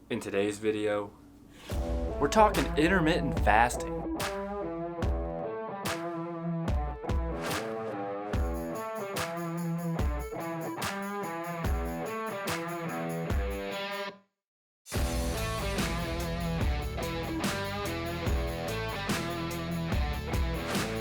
In today's video, we're talking intermittent fasting.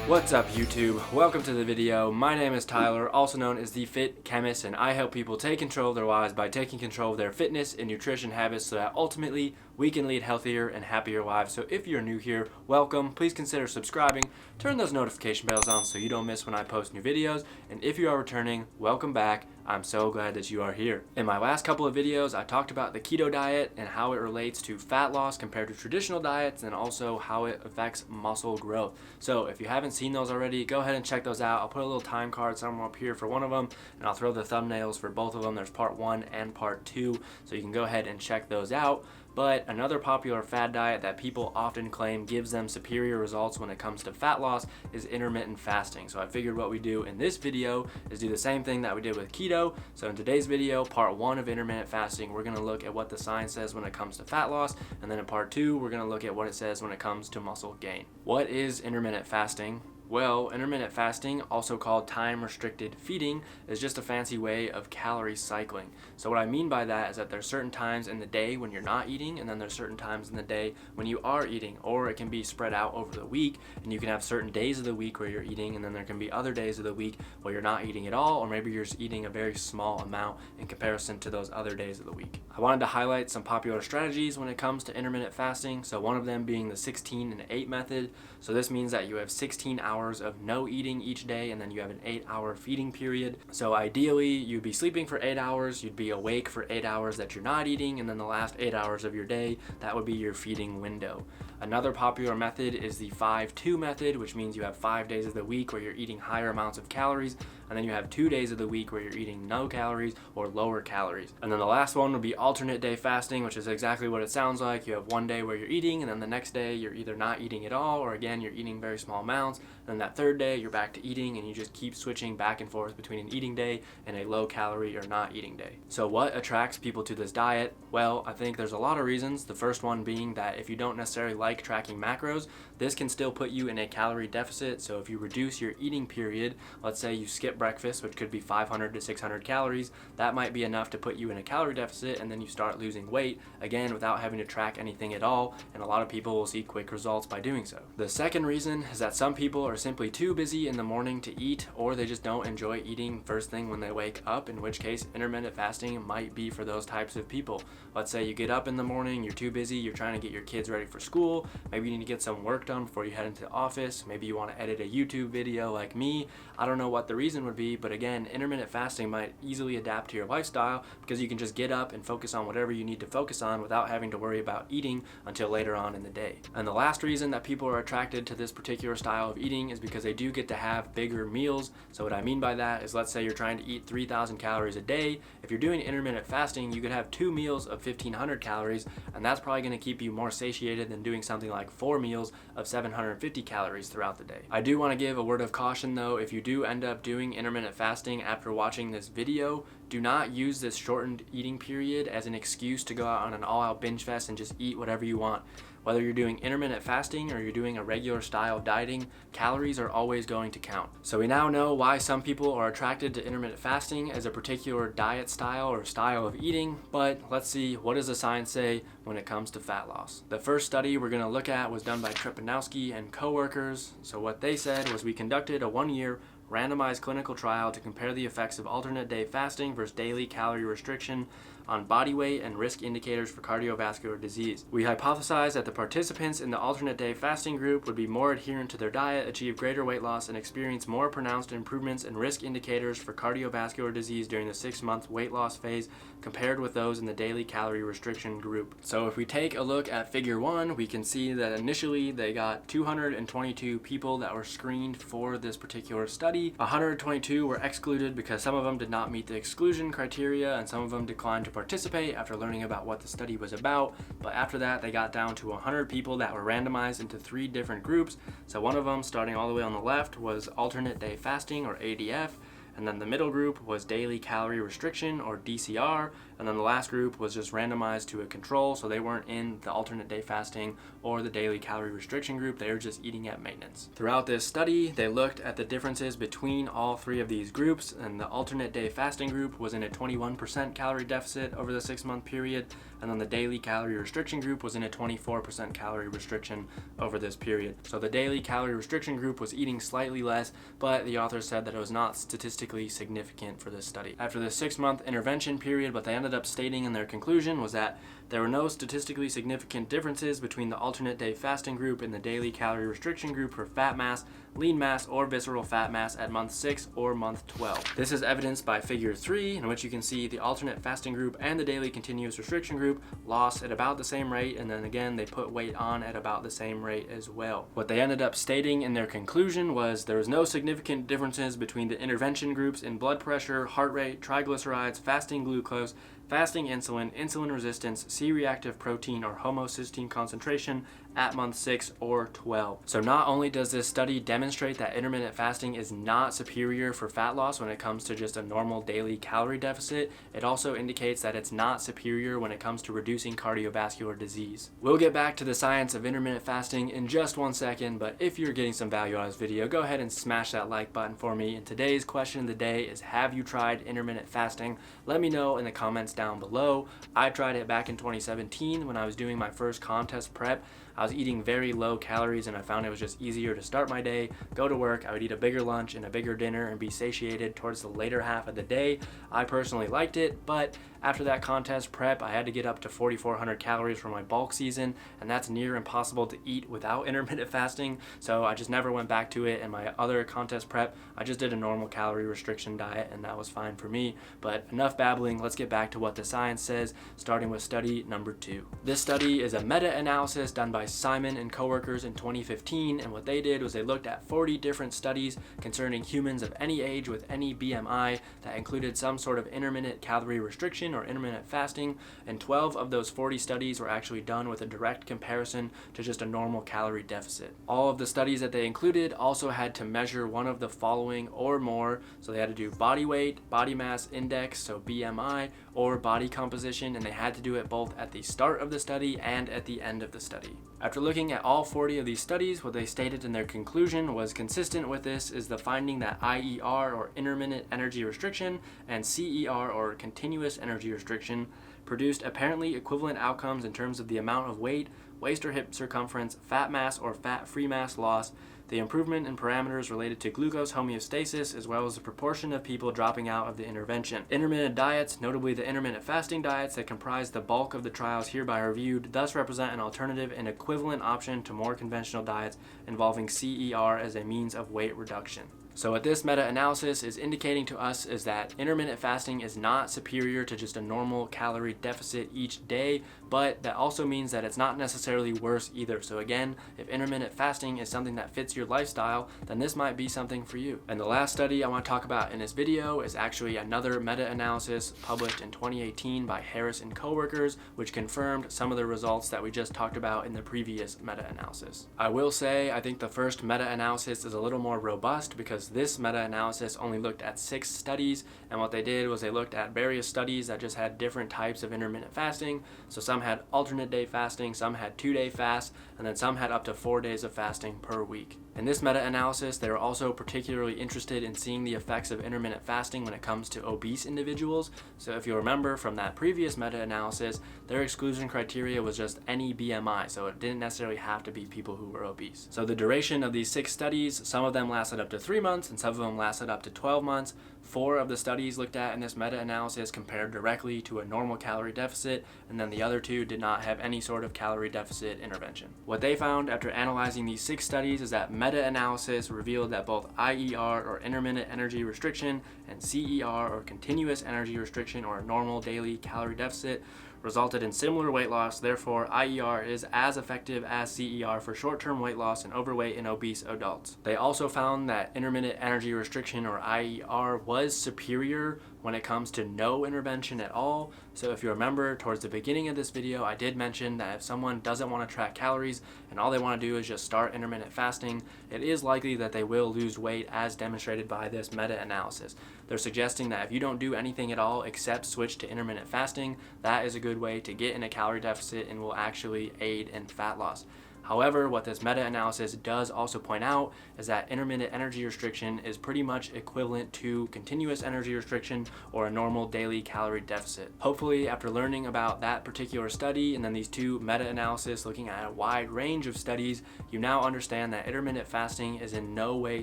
What's up YouTube? Welcome to the video. My name is Tyler, also known as the Fit Chemist, and I help people take control of their lives by taking control of their fitness and nutrition habits so that ultimately we can lead healthier and happier lives. So if you're new here, welcome. Please consider subscribing. Turn those notification bells on so you don't miss when I post new videos. And if you are returning, welcome back. I'm so glad that you are here. In my last couple of videos, I talked about the keto diet and how it relates to fat loss compared to traditional diets, and also how it affects muscle growth. So if you haven't seen those already, go ahead and check those out. I'll put a little time card somewhere up here for one of them, and I'll throw the thumbnails for both of them. There's part 1 and part 2, so you can go ahead and check those out. But another popular fad diet that people often claim gives them superior results when it comes to fat loss is intermittent fasting. So I figured what we do in this video is do the same thing that we did with keto. So in today's video, part 1 of intermittent fasting, we're gonna look at what the science says when it comes to fat loss. And then in part 2, we're gonna look at what it says when it comes to muscle gain. What is intermittent fasting? Well, intermittent fasting, also called time-restricted feeding, is just a fancy way of calorie cycling. So what I mean by that is that there's certain times in the day when you're not eating, and then there's certain times in the day when you are eating, or it can be spread out over the week, and you can have certain days of the week where you're eating, and then there can be other days of the week where you're not eating at all, or maybe you're just eating a very small amount in comparison to those other days of the week. I wanted to highlight some popular strategies when it comes to intermittent fasting, so one of them being the 16 and 8 method. So this means that you have 16 hours of no eating each day, and then you have an 8-hour feeding period. So ideally you'd be sleeping for 8 hours, you'd be awake for 8 hours that you're not eating, and then the last 8 hours of your day, that would be your feeding window. Another popular method is the 5-2 method, which means you have 5 days of the week where you're eating higher amounts of calories, and then you have 2 days of the week where you're eating no calories or lower calories. And then the last one would be alternate day fasting, which is exactly what it sounds like. You have one day where you're eating, and then the next day you're either not eating at all, or again you're eating very small amounts, and then that third day you're back to eating, and you just keep switching back and forth between an eating day and a low calorie or not eating day. So what attracts people to this diet? Well, I think there's a lot of reasons. The first one being that if you don't necessarily like tracking macros, this can still put you in a calorie deficit. So if you reduce your eating period, let's say you skip breakfast, which could be 500 to 600 calories, that might be enough to put you in a calorie deficit, and then you start losing weight, again, without having to track anything at all, and a lot of people will see quick results by doing so. The second reason is that some people are simply too busy in the morning to eat, or they just don't enjoy eating first thing when they wake up, in which case intermittent fasting might be for those types of people. Let's say you get up in the morning, you're too busy, you're trying to get your kids ready for school, maybe you need to get some work done before you head into the office, maybe you want to edit a YouTube video like me. I don't know what the reason would be, but again, intermittent fasting might easily adapt to your lifestyle because you can just get up and focus on whatever you need to focus on without having to worry about eating until later on in the day. And the last reason that people are attracted to this particular style of eating is because they do get to have bigger meals. So what I mean by that is, let's say you're trying to eat 3,000 calories a day. If you're doing intermittent fasting, you could have 2 meals of 1,500 calories, and that's probably going to keep you more satiated than doing something like 4 meals of 750 calories throughout the day. I do want to give a word of caution though. If you do end up doing intermittent fasting after watching this video, do not use this shortened eating period as an excuse to go out on an all-out binge fest and just eat whatever you want. Whether you're doing intermittent fasting or you're doing a regular style of dieting, calories are always going to count. So we now know why some people are attracted to intermittent fasting as a particular diet style or style of eating, but let's see, what does the science say when it comes to fat loss? The first study we're going to look at was done by Trepanowski and co-workers. So what they said was, we conducted a 1-year randomized clinical trial to compare the effects of alternate day fasting versus daily calorie restriction on body weight and risk indicators for cardiovascular disease. We hypothesized that the participants in the alternate day fasting group would be more adherent to their diet, achieve greater weight loss, and experience more pronounced improvements in risk indicators for cardiovascular disease during the 6-month weight loss phase compared with those in the daily calorie restriction group. So if we take a look at figure 1, we can see that initially they got 222 people that were screened for this particular study. 122 were excluded because some of them did not meet the exclusion criteria, and some of them declined to participate after learning about what the study was about. But after that, they got down to 100 people that were randomized into 3 different groups. So one of them, starting all the way on the left, was alternate day fasting, or ADF, and then the middle group was daily calorie restriction, or DCR, and then the last group was just randomized to a control, so they weren't in the alternate day fasting or the daily calorie restriction group. They were just eating at maintenance. Throughout this study, they looked at the differences between all three of these groups, and the alternate day fasting group was in a 21% calorie deficit over the 6-month period, and then the daily calorie restriction group was in a 24% calorie restriction over this period. So the daily calorie restriction group was eating slightly less, but the author said that it was not statistically significant for this study. After the 6-month intervention period, what they ended up stating in their conclusion was that there were no statistically significant differences between the alternate day fasting group and the daily calorie restriction group for fat mass, lean mass, or visceral fat mass at month 6 or month 12. This is evidenced by figure 3, in which you can see the alternate fasting group and the daily continuous restriction group lost at about the same rate, and then again they put weight on at about the same rate as well. What they ended up stating in their conclusion was there was no significant differences between the intervention groups in blood pressure, heart rate, triglycerides, fasting glucose, fasting insulin, insulin resistance, C-reactive protein, or homocysteine concentration at month 6 or 12. So not only does this study demonstrate that intermittent fasting is not superior for fat loss when it comes to just a normal daily calorie deficit, it also indicates that it's not superior when it comes to reducing cardiovascular disease. We'll get back to the science of intermittent fasting in just one second, but if you're getting some value out of this video, go ahead and smash that like button for me. And today's question of the day is, have you tried intermittent fasting? Let me know in the comments down below. I tried it back in 2017 when I was doing my first contest prep. I was eating very low calories, and I found it was just easier to start my day, go to work. I would eat a bigger lunch and a bigger dinner and be satiated towards the later half of the day. I personally liked it, but after that contest prep, I had to get up to 4,400 calories for my bulk season, and that's near impossible to eat without intermittent fasting, so I just never went back to it. And my other contest prep, I just did a normal calorie restriction diet, and that was fine for me. But enough babbling, let's get back to what the science says, starting with study number 2. This study is a meta-analysis done by Simon and coworkers in 2015, and what they did was they looked at 40 different studies concerning humans of any age with any BMI that included some sort of intermittent calorie restriction or intermittent fasting, and 12 of those 40 studies were actually done with a direct comparison to just a normal calorie deficit. All of the studies that they included also had to measure one of the following or more, so they had to do body weight, body mass index, so BMI, or body composition, and they had to do it both at the start of the study and at the end of the study. After looking at all 40 of these studies, what they stated in their conclusion was consistent with this is the finding that IER, or intermittent energy restriction, and CER, or continuous energy restriction, produced apparently equivalent outcomes in terms of the amount of weight, waist or hip circumference, fat mass or fat-free mass loss, the improvement in parameters related to glucose homeostasis, as well as the proportion of people dropping out of the intervention. Intermittent diets, notably the intermittent fasting diets that comprise the bulk of the trials hereby reviewed, thus represent an alternative and equivalent option to more conventional diets involving CER as a means of weight reduction. So what this meta-analysis is indicating to us is that intermittent fasting is not superior to just a normal calorie deficit each day, but that also means that it's not necessarily worse either. So again, if intermittent fasting is something that fits your lifestyle, then this might be something for you. And the last study I want to talk about in this video is actually another meta-analysis published in 2018 by Harris and coworkers, which confirmed some of the results that we just talked about in the previous meta-analysis. I will say I think the first meta-analysis is a little more robust because this meta-analysis only looked at 6 studies, and what they did was they looked at various studies that just had different types of intermittent fasting. So some had alternate day fasting, some had 2-day fasts, and then some had up to 4 days of fasting per week. In this meta-analysis, they were also particularly interested in seeing the effects of intermittent fasting when it comes to obese individuals. So if you remember from that previous meta-analysis, their exclusion criteria was just any BMI, so it didn't necessarily have to be people who were obese. So the duration of these 6 studies, some of them lasted up to 3 months and some of them lasted up to 12 months. 4 of the studies looked at in this meta-analysis compared directly to a normal calorie deficit, and then the other 2 did not have any sort of calorie deficit intervention. What they found after analyzing these 6 studies is that meta-analysis revealed that both IER, or intermittent energy restriction, and CER, or continuous energy restriction, or normal daily calorie deficit, resulted in similar weight loss. Therefore, IER is as effective as CER for short-term weight loss in overweight and obese adults. They also found that intermittent energy restriction, or IER, was superior when it comes to no intervention at all. So if you remember towards the beginning of this video, I did mention that if someone doesn't want to track calories and all they want to do is just start intermittent fasting, it is likely that they will lose weight, as demonstrated by this meta-analysis. They're suggesting that if you don't do anything at all except switch to intermittent fasting, that is a good way to get in a calorie deficit and will actually aid in fat loss. However, what this meta-analysis does also point out is that intermittent energy restriction is pretty much equivalent to continuous energy restriction or a normal daily calorie deficit. Hopefully, after learning about that particular study and then these two meta-analysis looking at a wide range of studies, you now understand that intermittent fasting is in no way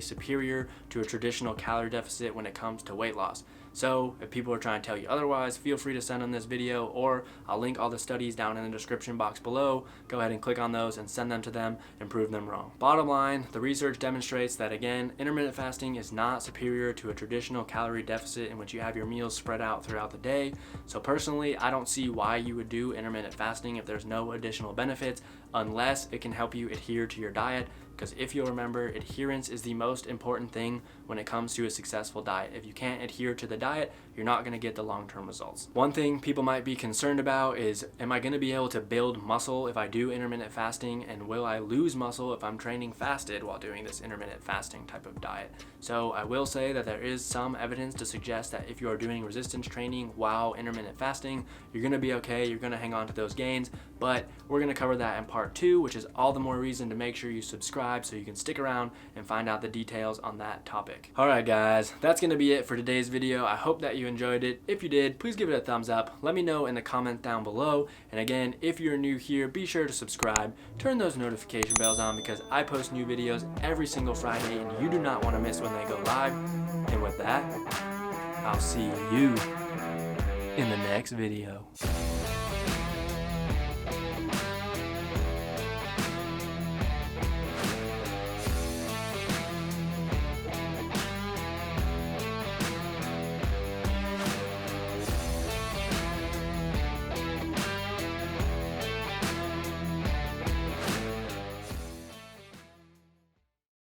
superior to a traditional calorie deficit when it comes to weight loss. So if people are trying to tell you otherwise, feel free to send them this video, or I'll link all the studies down in the description box below. Go ahead and click on those and send them to them and prove them wrong. Bottom line, the research demonstrates that, again, intermittent fasting is not superior to a traditional calorie deficit in which you have your meals spread out throughout the day. So personally, I don't see why you would do intermittent fasting if there's no additional benefits, unless it can help you adhere to your diet. Because if you'll remember, adherence is the most important thing when it comes to a successful diet. If you can't adhere to the diet, you're not going to get the long-term results. One thing people might be concerned about is, am I going to be able to build muscle if I do intermittent fasting, and will I lose muscle if I'm training fasted while doing this intermittent fasting type of diet? So I will say that there is some evidence to suggest that if you are doing resistance training while intermittent fasting, you're going to be okay, you're going to hang on to those gains, but we're going to cover that in part 2, which is all the more reason to make sure you subscribe so you can stick around and find out the details on that topic. Alright guys, that's going to be it for today's video. I hope that you enjoyed it. If you did, please give it a thumbs up. Let me know in the comments down below. And again, if you're new here, be sure to subscribe. Turn those notification bells on, because I post new videos every single Friday and you do not want to miss when they go live. And with that, I'll see you in the next video.